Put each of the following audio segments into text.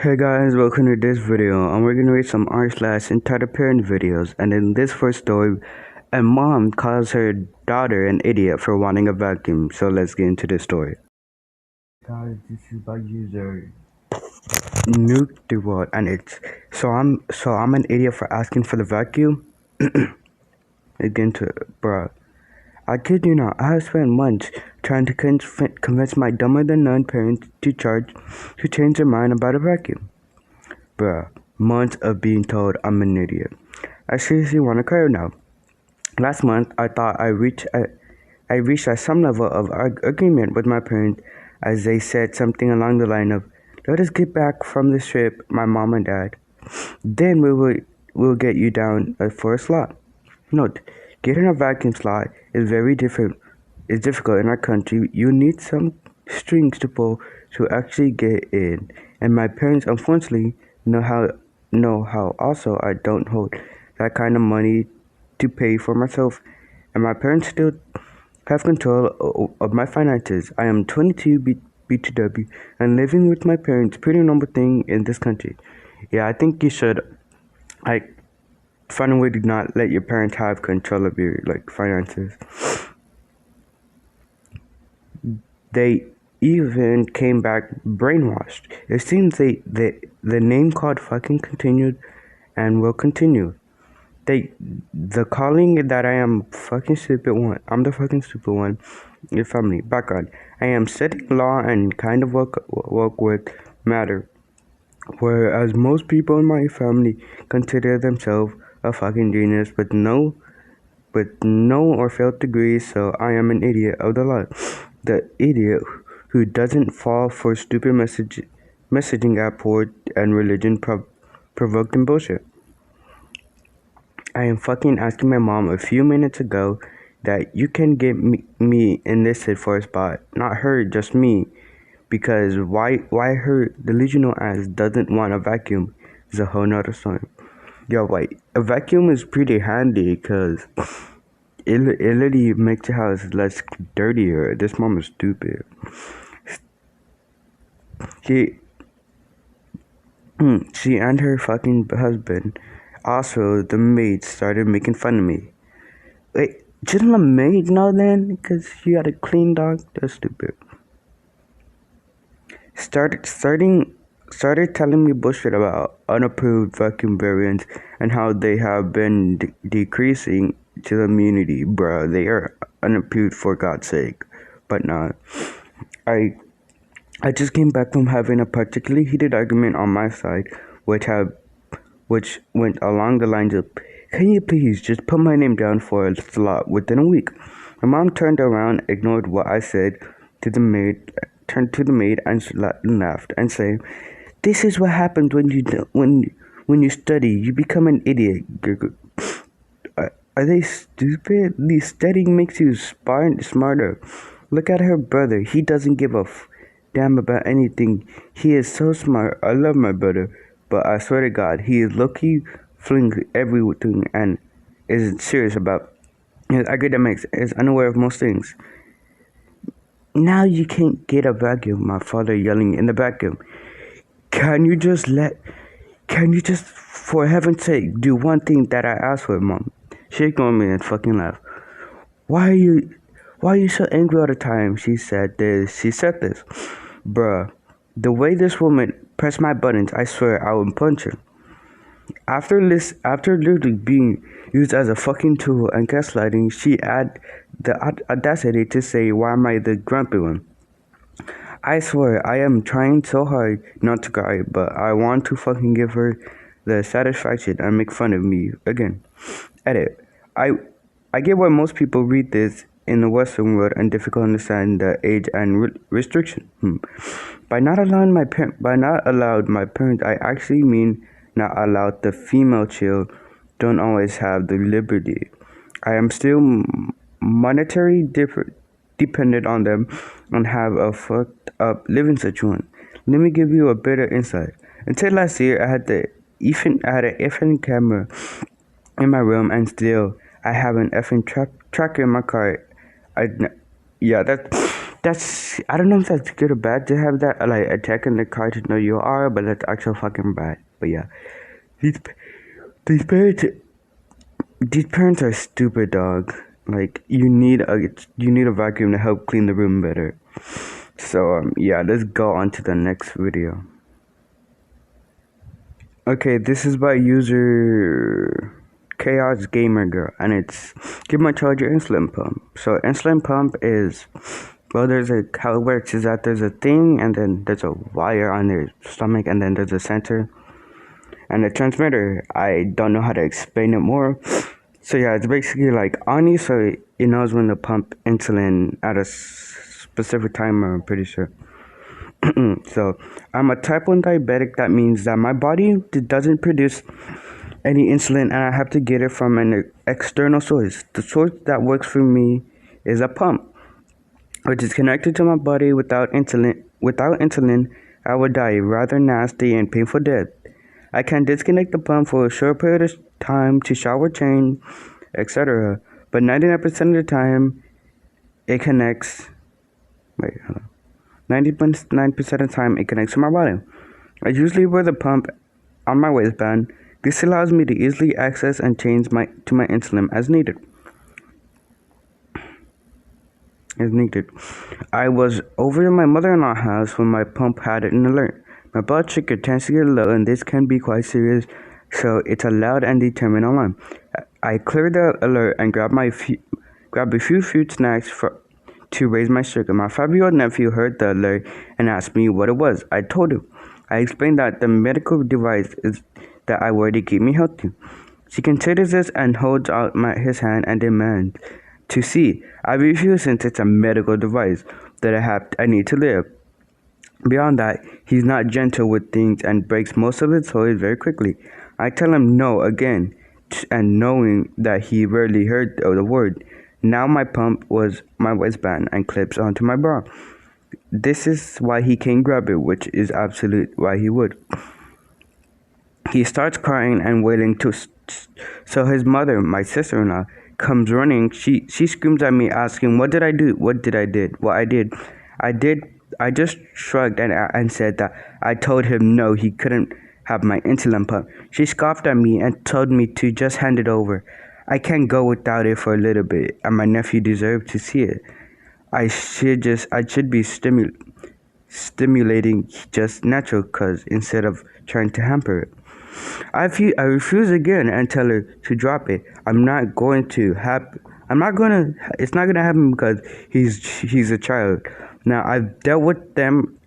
Hey guys, welcome to this video, and we're gonna read some r/entitled parent videos. And in this first story, a mom calls her daughter an idiot for wanting a vacuum. So let's get into the story. Guys, this is by user Nuke the World, and it's I'm an idiot for asking for the vacuum. Again, bruh. I kid you not, I have spent months trying to convince my dumber than none parents to change their mind about a vacuum. Bruh, months of being told I'm an idiot. I seriously want to cry now. Last month, I thought I reached at some level of agreement with my parents as they said something along the line of, "Let us get back from this trip, my mom and dad. Then we'll get you down for a slot." Note: getting a vacuum slot is very different. It's difficult in our country. You need some strings to pull to actually get in, and my parents unfortunately know how also I don't hold that kind of money to pay for myself, and my parents still have control of my finances. I am 22 BTW and living with my parents, pretty normal thing in this country. Yeah, I think you should find a way to not let your parents have control of your finances. They even came back brainwashed. It seems the name called fucking continued and will continue. The calling that I am fucking stupid one. I'm the fucking stupid one. Your family background. I am studying law and kind of work with matter. Whereas most people in my family consider themselves a fucking genius with no or failed degrees, so I am an idiot of the lot. The idiot who doesn't fall for stupid messaging app board and religion provoking bullshit. I am fucking asking my mom a few minutes ago that you can get me enlisted for a spot, not her, just me. Because why her delusional ass doesn't want a vacuum is a whole nother story. Yo, wait, a vacuum is pretty handy because it literally makes your house less dirtier. This mom is stupid. She and her fucking husband, also the maid, started making fun of me. Wait, shouldn't the maid know then? Because she had a clean dog? That's stupid. Started telling me bullshit about unapproved vacuum variants and how they have been decreasing to the immunity. Bruh, they are unapproved for God's sake. But nah, I just came back from having a particularly heated argument on my side, which went along the lines of, "Can you please just put my name down for a slot within a week?" My mom turned around, ignored what I said to the maid, turned to the maid and laughed and said, "This is what happens when you study. You become an idiot." Are they stupid? The studying makes you smarter. Look at her brother. He doesn't give a damn about anything. He is so smart. I love my brother, but I swear to God, he is low-key flings everything and isn't serious about his academics. Is unaware of most things. Now you can't get a vacuum. My father yelling in the vacuum. Can you just, for heaven's sake, do one thing that I asked for, Mom? She ignored me and fucking laughed. Why are you so angry all the time? She said this. Bruh, the way this woman pressed my buttons, I swear I would punch her. After literally being used as a fucking tool and gaslighting, she had the audacity to say, "Why am I the grumpy one?" I swear I am trying so hard not to cry, but I want to fucking give her the satisfaction and make fun of me again. Edit. I get why most people read this in the Western world and difficult to understand the age and restriction. By not allowed my parents, I actually mean not allowed the female child don't always have the liberty. I am still monetary dependent on them and have a fucked up living situation. Let me give you a bit of insight. Until last year, I had an effing camera in my room, and still I have an effing tracker in my car. I don't know if that's good or bad to have that, like, attacking the car to know you are, but that's actually fucking bad. But yeah, these, these parents, these parents are stupid, dog. Like, you need a vacuum to help clean the room better. So, yeah, let's go on to the next video. Okay, this is by user Chaos Gamer Girl, and it's give my charger insulin pump. So insulin pump is, well, how it works is that there's a thing, and then there's a wire on their stomach, and then there's a sensor and a transmitter. I don't know how to explain it more. So yeah, it's basically like on you, so it knows when to pump insulin at a specific time. I'm pretty sure. So I'm a type 1 diabetic. That means that my body doesn't produce any insulin, and I have to get it from an external source. The source that works for me is a pump, which is connected to my body. Without insulin, I would die a rather nasty and painful death. I can disconnect the pump for a short period of time to shower, change, etc. But 99% of the time, it connects. Wait, hold on. 99% of the time, it connects to my body. I usually wear the pump on my waistband. This allows me to easily access and change my insulin as needed. I was over in my mother-in-law's house when my pump had an alert. My blood sugar tends to get low, and this can be quite serious, so it's a loud and determined alarm. I cleared the alert and grabbed a few fruit snacks to raise my sugar. My 5-year-old nephew heard the alert and asked me what it was. I told him. I explained that the medical device is that I wear to keep me healthy. She considers this and holds out his hand and demands to see. I refuse since it's a medical device that I need to live. Beyond that, he's not gentle with things and breaks most of the toys very quickly. I tell him no again, and knowing that he rarely heard the word. Now my pump was my waistband and clips onto my bra. This is why he can't grab it, which is absolute why he would. He starts crying and wailing too. So his mother, my sister-in-law, comes running. She screams at me, asking, "What did I do? What did I did? What I did? I just shrugged and said that I told him no, he couldn't have my insulin pump. She scoffed at me and told me to just hand it over. I can't go without it for a little bit, and my nephew deserved to see it. I should be stimulating just natural, cause instead of trying to hamper it. I refuse again and tell her to drop it. It's not gonna happen because he's a child. Now I dealt with them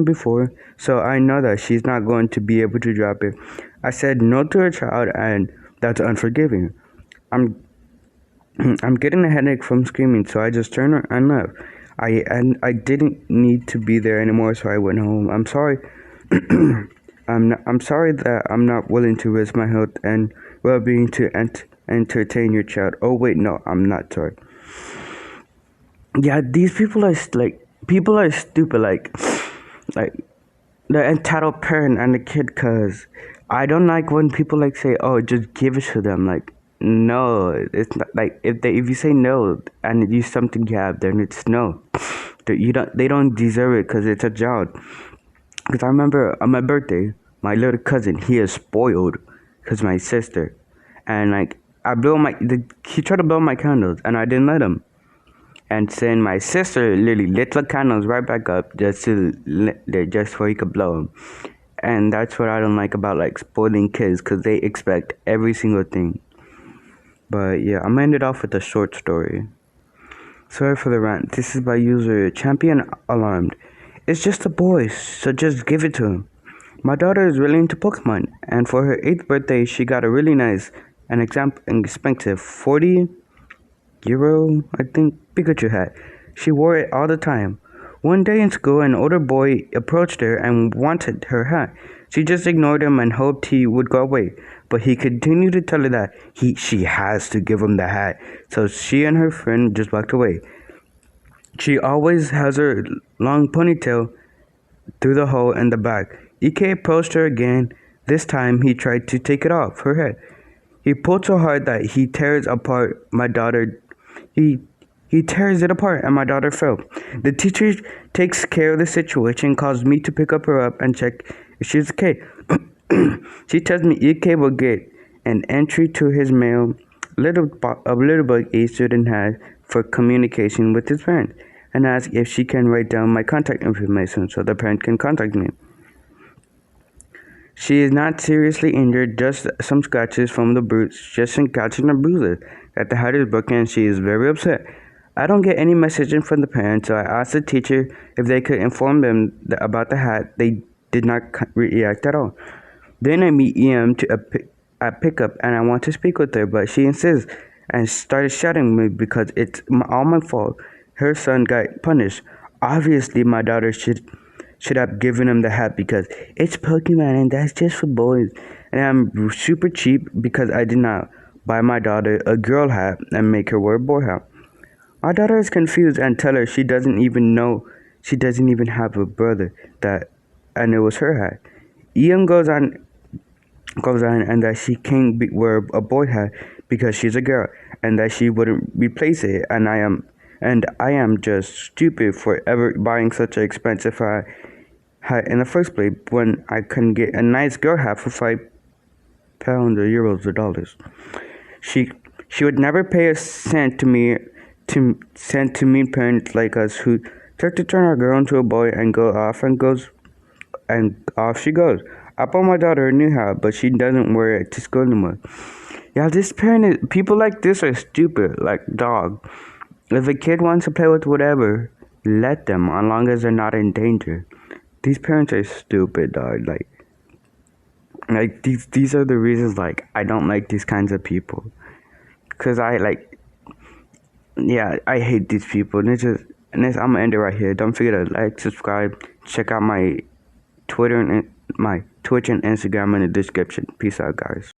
before, so I know that she's not going to be able to drop it. I said no to a child, and that's unforgiving. I'm getting a headache from screaming, so I just turned and left. I didn't need to be there anymore, so I went home. I'm sorry. I'm sorry that I'm not willing to risk my health and well-being to entertain your child. Oh wait, no, I'm not sorry. Yeah, these people are stupid. Like the entitled parent and the kid, cause I don't like when people like say, "Oh, just give it to them." Like, no, it's not like if you say no and you something you have, then it's no. They don't deserve it because it's a child. Because I remember on my birthday, my little cousin, he is spoiled because my sister, and like he tried to blow my candles and I didn't let him. And then my sister literally lit the candles right back up just so he could blow them. And that's what I don't like about like spoiling kids, because they expect every single thing. But yeah, I'm gonna end it off with a short story. Sorry for the rant. This is by user Champion Alarmed. It's just a boy, so just give it to him. My daughter is really into Pokemon, and for her 8th birthday, she got a really nice and expensive 40 euro, I think, Pikachu hat. She wore it all the time. One day in school, an older boy approached her and wanted her hat. She just ignored him and hoped he would go away, but he continued to tell her that she has to give him the hat, so she and her friend just walked away. She always has her long ponytail through the hole in the back. EK approached her again. This time he tried to take it off her head. He pulled so hard that he tears apart my daughter. He He tears it apart and my daughter fell. The teacher takes care of the situation, calls me to pick her up and check if she's okay. She tells me EK will get an entry to his mail, a little book each student has for communication with his parents, and asks if she can write down my contact information so the parent can contact me. She is not seriously injured, just some scratches from the catching the bruises. That the hat is broken and she is very upset. I don't get any messaging from the parents, so I asked the teacher if they could inform them about the hat. They did not react at all. Then I meet EM at pickup and I want to speak with her, but she insists and started shouting at me because it's all my fault. Her son got punished. Obviously, my daughter should have given him the hat because it's Pokemon and that's just for boys. And I'm super cheap because I did not buy my daughter a girl hat and make her wear a boy hat. My daughter is confused and tell her she doesn't even have a brother and it was her hat. Ian goes on and that she can't wear a boy hat because she's a girl and that she wouldn't replace it, and I am just stupid for ever buying such an expensive hat in the first place when I can get a nice girl hat for £5 or euros or dollars. She would never pay a cent to mean parents like us who try to turn our girl into a boy and off she goes. I bought my daughter a new hat, but she doesn't wear it to school anymore. Yeah, people like this are stupid, like dog. If a kid wants to play with whatever, let them, as long as they're not in danger. These parents are stupid, dog. Like these are the reasons, like, I don't like these kinds of people. Cause I hate these people. I'm gonna end it right here. Don't forget to like, subscribe, check out my Twitter and my Twitch and Instagram in the description. Peace out, guys.